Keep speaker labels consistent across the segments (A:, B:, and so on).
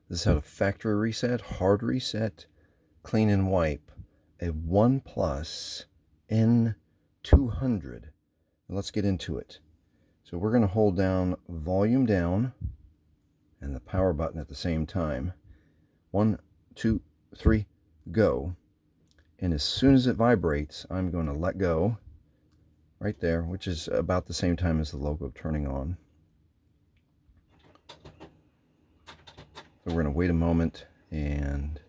A: This is how to factory reset, hard reset, clean and wipe a OnePlus N200. Let's get into it. So we're going to hold down volume down and the power button at the same time. 1, 2, 3, go. And as soon as it vibrates, I'm going to let go right there, which is about the same time as the logo turning on. So we're going to wait a moment and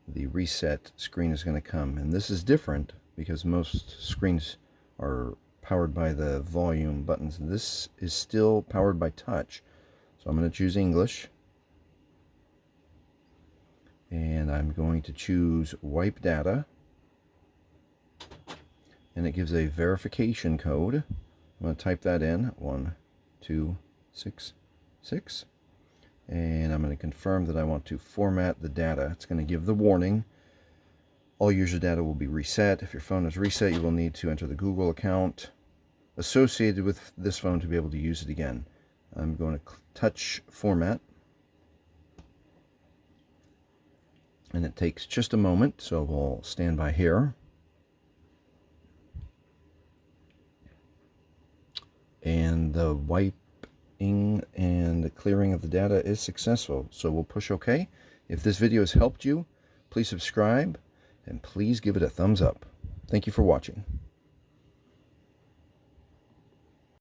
A: the reset screen is going to come. And this is different because most screens are powered by the volume buttons. This is still powered by touch. So I'm going to choose English. And I'm going to choose wipe data. And it gives a verification code. I'm going to type that in, 1266. And I'm going to confirm that I want to format the data. It's going to give the warning. All user data will be reset. If your phone is reset, you will need to enter the Google account associated with this phone to be able to use it again. I'm going to touch format. And it takes just a moment, so we'll stand by here. And the wiping and the clearing of the data is successful. So we'll push OK. If this video has helped you, please subscribe and please give it a thumbs up. Thank you for watching.